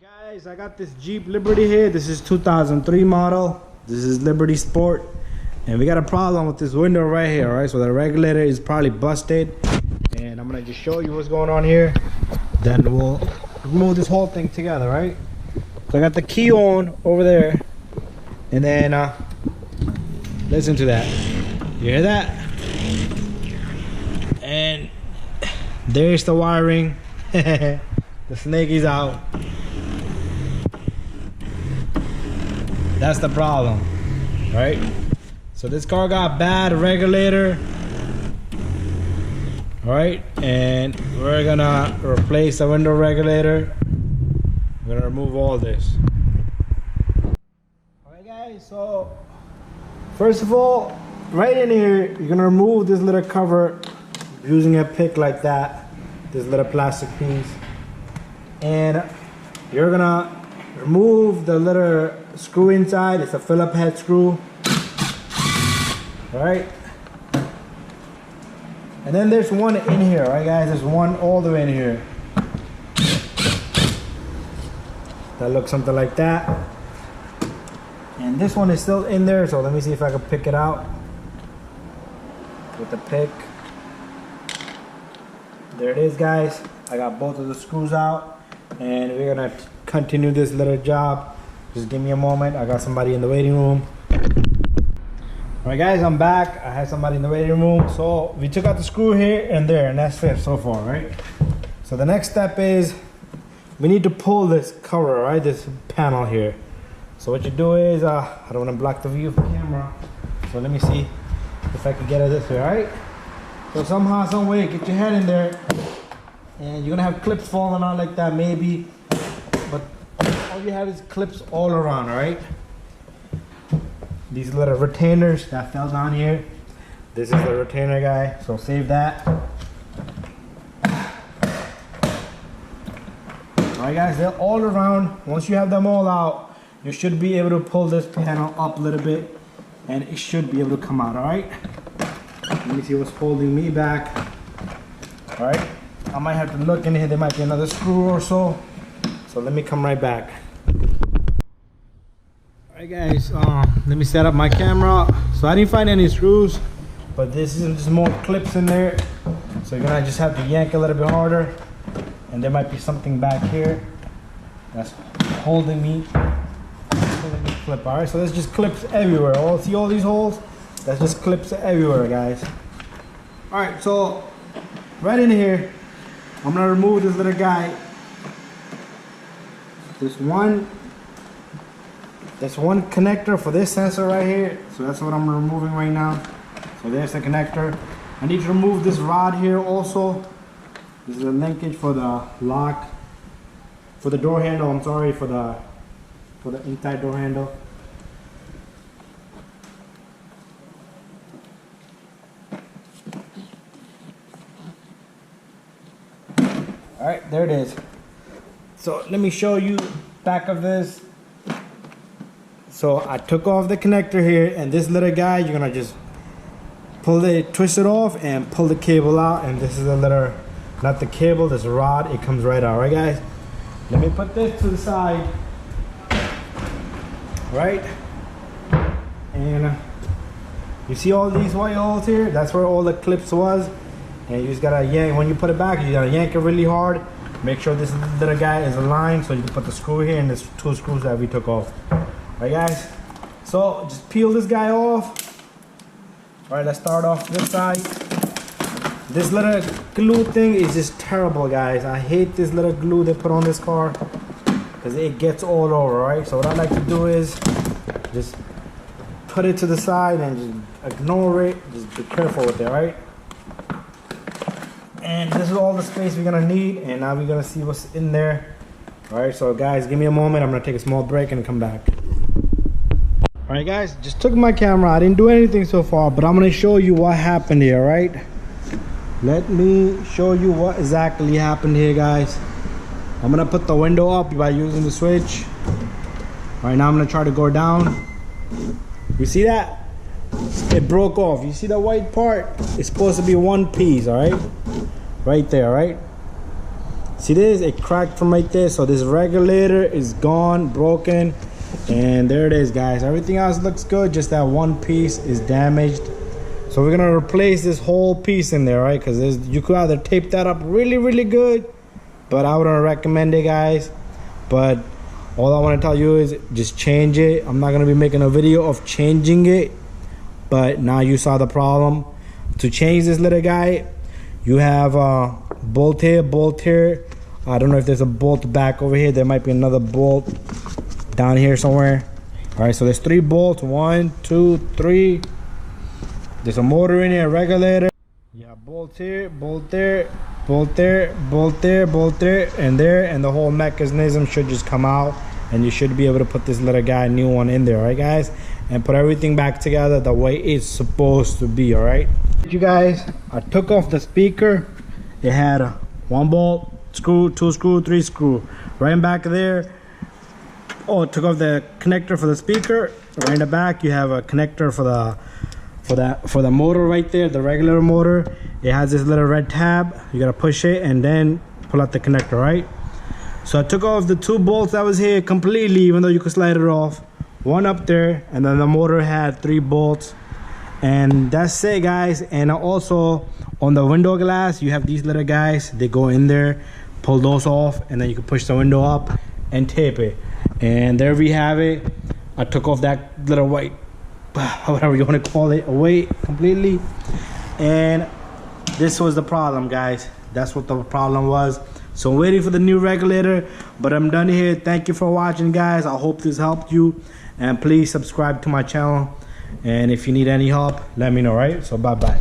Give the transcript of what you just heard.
Guys, I got this Jeep Liberty here. This is 2003 model. This is Liberty Sport, and we got a problem with this window right here. All right, so the regulator is probably busted, and I'm gonna just show you what's going on here. Then we'll remove this whole thing together. Right, so I got the key on over there, and then listen to that. You hear that? And there's the wiring. The snake is out. That's the problem, right? So this car got bad regulator, all right? And we're gonna replace the window regulator. We're gonna remove all this. All right, guys, so first of all, right in here, you're gonna remove this little cover using a pick like that, this little plastic piece. And you're gonna remove the little screw inside. It's a Phillips head screw. All right. And then there's one in here, all right, guys? There's one all the way in here. That looks something like that. And this one is still in there, so let me see if I can pick it out with the pick. There it is, guys. I got both of the screws out, and we're gonna continue this little job. Just give me a moment. I got somebody in the waiting room. All right, guys, I'm back. I had somebody in the waiting room. So we took out the screw here and there, and that's it so far, right? So the next step is we need to pull this cover, right? This panel here. So what you do is, I don't want to block the view of the camera. So let me see if I can get it this way, all right? So somehow, some way, get your head in there, and you're gonna have clips falling out like that, maybe. But all you have is clips all around, all right? These little retainers that fell down here. This is the retainer guy, so save that. Alright, guys, they're all around. Once you have them all out, you should be able to pull this panel up a little bit, and it should be able to come out, alright? Let me see what's holding me back. Alright, I might have to look in here. There might be another screw or so. So let me come right back. Alright, guys, let me set up my camera. So I didn't find any screws, but there's more clips in there. So you're gonna just have to yank a little bit harder, and there might be something back here that's holding me clip. Alright, so there's just clips everywhere. See all these holes? That's just clips everywhere, guys. Alright, so right in here, I'm gonna remove this little guy. There's one connector for this sensor right here, so that's what I'm removing right now. So there's the connector. I need to remove this rod here also. This is a linkage for the lock, for the door handle. I'm sorry, for the inside door handle. All right, there it is. So let me show you back of this. So I took off the connector here, and this little guy, you're gonna just twist it off and pull the cable out. And this is a little, not the cable, this rod, it comes right out, right, guys? Let me put this to the side, right? And you see all these white holes here? That's where all the clips was. And you just gotta yank, when you put it back, you gotta yank it really hard. Make sure this little guy is aligned, so you can put the screw here, and there's two screws that we took off. Alright, guys, so just peel this guy off. Alright, let's start off this side. This little glue thing is just terrible, guys. I hate this little glue they put on this car because it gets all over, right? So what I like to do is just put it to the side and just ignore it. Just be careful with it, right? And this is all the space we're gonna need, and now we're gonna see what's in there. Alright, so guys, give me a moment. I'm gonna take a small break and come back. Alright, guys, just took my camera. I didn't do anything so far, but I'm gonna show you what happened here, right? Let me show you what exactly happened here, guys. I'm gonna put the window up by using the switch. Alright, now I'm gonna try to go down. You see that? It broke off. You see the white part? It's supposed to be one piece, alright? Right there, right? See this? It cracked from right there. So this regulator is gone, broken, and there it is, guys. Everything else looks good, just that one piece is damaged. So we're gonna replace this whole piece in there, right? Because you could either tape that up really good, but I wouldn't recommend it, guys. But all I want to tell you is just change it. I'm not gonna be making a video of changing it, but now you saw the problem. To change this little guy, you have bolt here. I don't know if there's a bolt back over here. There might be another bolt down here somewhere. All right, so there's 3 bolts. 1, 2, 3. There's a motor in here, regulator. Yeah, bolt here, bolt there, bolt there, bolt there, bolt there, and there, and the whole mechanism should just come out, and you should be able to put this little guy, new one, in there, right, guys? And put everything back together the way it's supposed to be. All right, you guys, I took off the speaker. It had 1 bolt, screw, 2 screw, 3 screw right in back there. Oh, took off the connector for the speaker. Right in the back you have a connector for the motor right there, the regular motor. It has this little red tab. You gotta push it and then pull out the connector, right? So I took off the 2 bolts that was here completely, even though you could slide it off. 1 up there, and then the motor had 3 bolts, and that's it, guys. And also on the window glass you have these little guys. They go in there, pull those off, and then you can push the window up and tape it. And there we have it. I took off that little white, whatever you want to call it, away completely. And this was the problem, guys. That's what the problem was. So I'm waiting for the new regulator, but I'm done here. Thank you for watching, guys. I hope this helped you, and please subscribe to my channel. And if you need any help, let me know, right? So bye bye.